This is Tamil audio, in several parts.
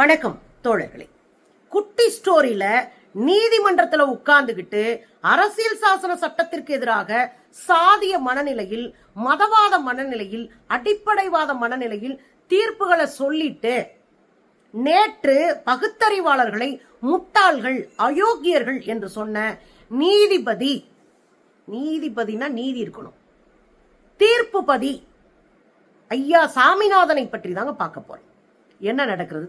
வணக்கம் தோழர்களே. குட்டி ஸ்டோரியில நீதிமன்றத்துல உட்கார்ந்துகிட்டு அரசியல் சாசன சட்டத்திற்கு எதிராக சாதிய மனநிலையில், மதவாத மனநிலையில், அடிப்படைவாத மனநிலையில் தீர்ப்புகளை சொல்லிட்டு நேற்று பகுத்தறிவாளர்களை முட்டாள்கள், அயோக்கியர்கள் என்று சொன்ன நீதிபதி, நீதிபதினா நீதி இருக்கணும், தீர்ப்புபதி ஐயா சாமிநாதனை பற்றி தாங்க பார்க்க போறோம். என்ன நடக்கிறது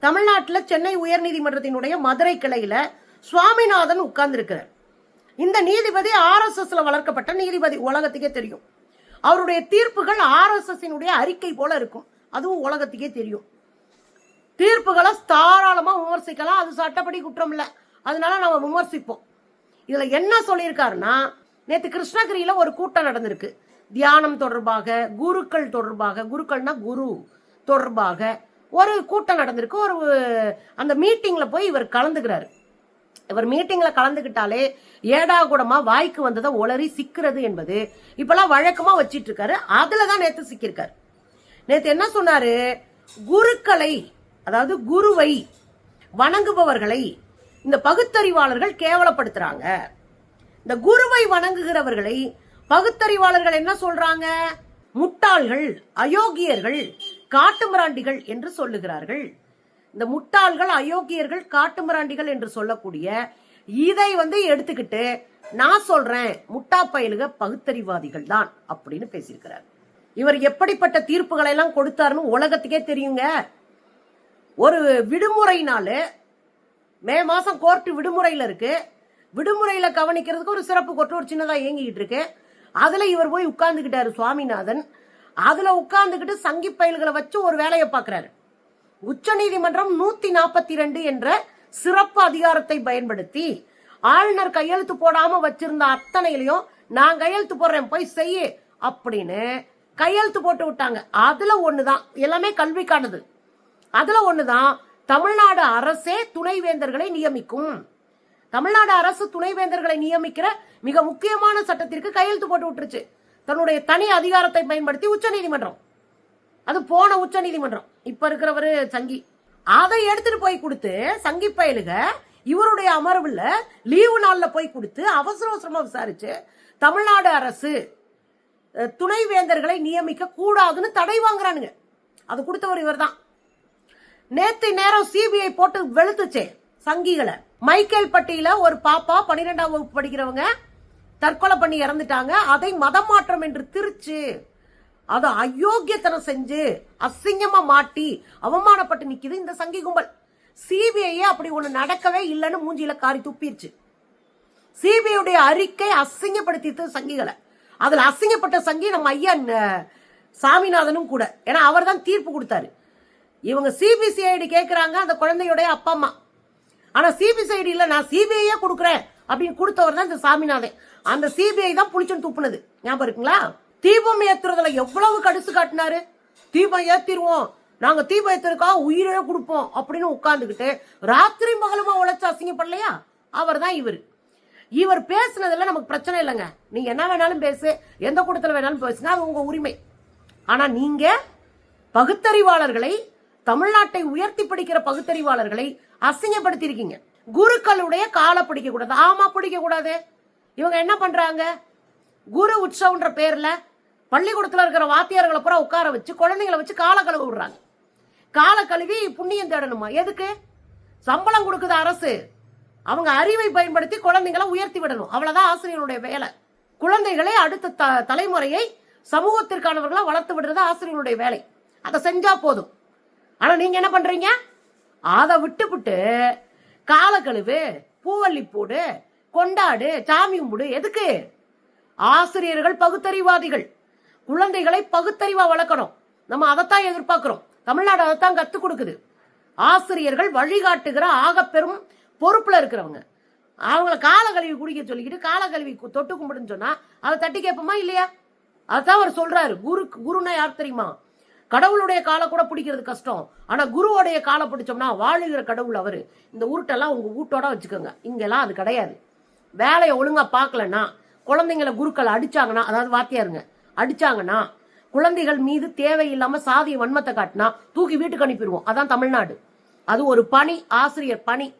தமிழ்நாட்டில் சென்னை உயர் நீதிமன்றத்தினுடைய மதுரை கிளையில சுவாமிநாதன் உட்கார்ந்து இருக்கிறார். இந்த நீதிபதி RSSல வளர்க்கப்பட்ட நீதிபதி, உலகத்துக்கே தெரியும். அவருடைய தீர்ப்புகள் RSS அறிக்கை போல இருக்கும், அதுவும் உலகத்துக்கே தெரியும். தீர்ப்புகளை தாராளமா விமர்சிக்கலாம், அது சட்டப்படி குற்றம் இல்ல, அதனால நம்ம விமர்சிப்போம். இதுல என்ன சொல்லியிருக்காருன்னா, நேற்று கிருஷ்ணகிரியில ஒரு கூட்டம் நடந்திருக்கு. தியானம் தொடர்பாக, குருக்கள் தொடர்பாக, குருக்கள்னா குரு தொடர்பாக ஒரு கூட்டம் நடந்திருக்கு. ஒரு அந்த மீட்டிங்ல போய் இவர் கலந்துக்கிறாரு. இவர் மீட்டிங்ல கலந்துகிட்டாலே ஏடாகூடமா வாய்க்கு வந்ததை உளறி சிக்கிறது என்பது இப்பெல்லாம் வழக்கமா வச்சிட்டு இருக்காரு. அதுலதான் நேத்து சிக்கிருக்காரு. நேத்து என்ன சொன்னாரு, குருக்களை, அதாவது குருவை வணங்குபவர்களை இந்த பகுத்தறிவாளர்கள் கேவலப்படுத்துறாங்க. இந்த குருவை வணங்குகிறவர்களை பகுத்தறிவாளர்கள் என்ன சொல்றாங்க, முட்டாள்கள், அயோக்கியர்கள், காட்டுமிராண்டிகள் என்று சொல்லுகிறார்கள். இந்த முட்டாள்கள், அயோக்கியர்கள், காட்டுமிராண்டிகள் என்று சொல்லக்கூடிய இதை எடுத்துக்கிட்டு நான் சொல்றேன், முட்டா பயலுக பகுத்தறிவாதிகள் தான் அப்படின்னு பேசியிருக்கிறார். இவர் எப்படிப்பட்ட தீர்ப்புகளை எல்லாம் கொடுத்தாருன்னு உலகத்துக்கே தெரியுங்க. ஒரு விடுமுறைனால, மே மாசம் கோர்ட் விடுமுறையில இருக்கு, விடுமுறையில கவனிக்கிறதுக்கு ஒரு சிறப்பு கோர்ட் ஒரு சின்னதா இயங்கிட்டு இருக்கு. அதுல இவர் போய் உட்கார்ந்துகிட்டாரு சுவாமிநாதன். அதுல உட்கார்ந்துகிட்டு சங்கி பயல்களை வச்சு ஒரு வேலையை பார்க்கிறாரு. உச்ச நீதிமன்றம் 142 என்ற சிறப்பு அதிகாரத்தை பயன்படுத்தி ஆளுநர் கையெழுத்து போடாம வச்சிருந்த அத்தனையிலையும் நான் கையெழுத்து போடுறேன், போய் செய்ய அப்படின்னு கையெழுத்து போட்டு விட்டாங்க. அதுல ஒண்ணுதான், எல்லாமே கல்விக்கானது. அதுல ஒண்ணுதான், தமிழ்நாடு அரசே துணைவேந்தர்களை நியமிக்கும். தமிழ்நாடு அரசு துணைவேந்தர்களை நியமிக்கிற மிக முக்கியமான சட்டத்திற்கு கையெழுத்து போட்டு விட்டுருச்சு, தன்னுடைய தனி அதிகாரத்தை பயன்படுத்தி உச்ச நீதிமன்றம். அது போன உச்ச நீதிமன்றம், இப்ப இருக்கிறவரு சங்கி. அதை எடுத்துட்டு போய் கொடுத்து சங்கி பயலுக இவருடைய அமர்வுல லீவு நாள்ல போய் கொடுத்து அவசர அவசரமா விசாரிச்சு தமிழ்நாடு அரசு துணைவேந்தர்களை நியமிக்க கூடாதுன்னு தடை வாங்குறானுங்க. அது கொடுத்தவர் இவர் தான். நேத்து நேரம் CBI போட்டு வெளுத்துச்சே சங்கிகளை. மைக்கேல் பட்டியில ஒரு பாப்பா 12ஆம் வகுப்பு படிக்கிறவங்க தற்கொலை பண்ணி இறந்துட்டாங்க. அதை மதம் மாற்றம் என்று திரிச்சு, அதை அயோக்கியத்தனம் செஞ்சு அசிங்கமா மாட்டி அவமானப்பட்டு நிக்குது இந்த சங்கி கும்பல். CBI அப்படி ஒண்ணு நடக்கவே இல்லைன்னு மூஞ்சியில காரி துப்பிருச்சு. CBI அறிக்கை அசிங்கப்படுத்திட்டு சங்கிகளை. அதுல அசிங்கப்பட்ட சங்கி நம்ம ஐயா சாமிநாதனும் கூட. ஏன்னா அவர் தான் தீர்ப்பு கொடுத்தாரு. இவங்க CBCID கேட்கிறாங்க, அந்த குழந்தையுடைய அப்பா அம்மா. ஆனா CBCID இல்ல, நான் CBI கொடுக்குறேன் அப்படின்னு கொடுத்தவர் தான் இந்த சாமிநாதன். அந்த CBI தான் புளிச்சுன்னு துப்புனது, ஞாபகம் இருக்குங்களா? தீபம் ஏத்துறதுல எவ்வளவு கடுசு காட்டினாரு. தீபம் ஏத்திருவோம், நாங்க தீபம் ஏத்துறதுக்காக உயிரே கொடுப்போம் அப்படின்னு உட்கார்ந்துகிட்டு ராத்திரி மகளுமா உழைச்சு அசிங்கப்படலையா? அவர் தான் இவர். இவர் பேசுனதுல நமக்கு பிரச்சனை இல்லைங்க. நீங்க என்ன வேணாலும் பேசு, எந்த கூட்டத்தில் வேணாலும் பேசுங்க, அது உங்க உரிமை. ஆனா நீங்க பகுத்தறிவாளர்களை, தமிழ்நாட்டை உயர்த்தி பிடிக்கிற பகுத்தறிவாளர்களை அசிங்கப்படுத்தி இருக்கீங்க. குருக்களுடைய காலை பிடிக்க கூடாது. ஆமா, பிடிக்க கூடாது. இவங்க என்ன பண்றாங்க, குரு உற்சவன்ற பேர்ல பள்ளிக்கூடத்துல இருக்கிற வாத்தியார்களை பூரா உட்கார வச்சு குழந்தைங்களை வச்சு காலை கழுவி விடுறாங்க. காலை கழுவி புண்ணியம் தேடணுமா? எதுக்கு? சம்பளம் கொடுக்குது அரசு. அவங்க அறிவை பயன்படுத்தி குழந்தைங்களை உயர்த்தி விடணும், அவ்வளவுதான் ஆசிரியர்களுடைய வேலை. குழந்தைகளை அடுத்த தலைமுறையை சமூகத்திற்கானவர்களா வளர்த்து விடுறது ஆசிரியர்களுடைய வேலை. அதை செஞ்சா போதும். ஆனா நீங்க என்ன பண்றீங்க, அதை விட்டுவிட்டு காலை கழுவு, பூவல்லி போடு, கொண்டாடு, சாமி கும்பிடு. எதுக்கு? ஆசிரியர்கள் பகுத்தறிவாதிகள், குழந்தைகளை பகுத்தறிவா வளர்க்கணும். நம்ம அதைத்தான் எதிர்பார்க்கிறோம். தமிழ்நாடு அதைத்தான் கத்துக் கொடுக்குது. ஆசிரியர்கள் வழிகாட்டுகிற ஆக பெரும் பொறுப்புல இருக்கிறவங்க. அவங்கள கால கழுவி குடிக்க சொல்லிக்கிட்டு கால கழுவி தொட்டு கும்பிடுன்னு சொன்னா அதை தட்டி கேட்போமா இல்லையா? அதான் அவர் சொல்றாரு. குருன்னா யார் தெரியுமா? கடவுளுடைய காலை கூட பிடிக்கிறது கஷ்டம், ஆனா குருவோடைய காலை பிடிச்சோம்னா வாழுகிற கடவுள் அவரு. இந்த உருட்டெல்லாம் உங்க வீட்டோட வச்சுக்கோங்க. இங்கெல்லாம் அது கிடையாது. வேலையை ஒழுங்கா பார்க்கலன்னா, குழந்தைங்களை குருக்கள் அடிச்சாங்கன்னா, அதாவது வாத்தியாருங்க அடிச்சாங்கன்னா, குழந்தைகள் மீது தேவையில்லாம சாதிய வன்மத்தை காட்டினா தூக்கி வீட்டுக்கு அனுப்பிடுவோம். அதான் தமிழ்நாடு. அது ஒரு பணி, ஆசிரியர் பணி.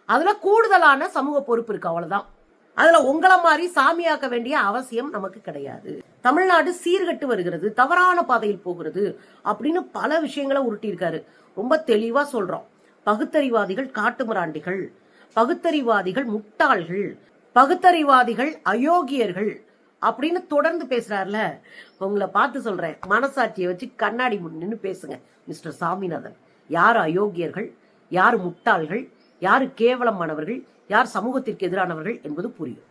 அதுல கூடுதலான சமூக பொறுப்பு இருக்கு, அவ்வளவுதான். அதுல உங்களை மாதிரி சாமியாக்க வேண்டிய அவசியம் நமக்கு கிடையாது. தமிழ்நாடு சீர்கட்டு வருகிறது, தவறான பாதையில் போகிறது அப்படின்னு பல விஷயங்களை உருட்டியிருக்காரு. ரொம்ப தெளிவா சொல்றோம். பகுத்தறிவாதிகள் காட்டுமிராண்டிகள், பகுத்தறிவாதிகள் முட்டாள்கள், பகுத்தறிவாதிகள் அயோக்கியர்கள் அப்படின்னு தொடர்ந்து பேசுறாருல. உங்களை பார்த்து சொல்றேன், மனசாட்சியை வச்சு கண்ணாடி முன்னு பேசுங்க மிஸ்டர் சாமிநாதன். யார் அயோக்கியர்கள், யார் முட்டாள்கள், யார் கேவலமானவர்கள், யார் சமூகத்திற்கு எதிரானவர்கள் என்பது புரியும்.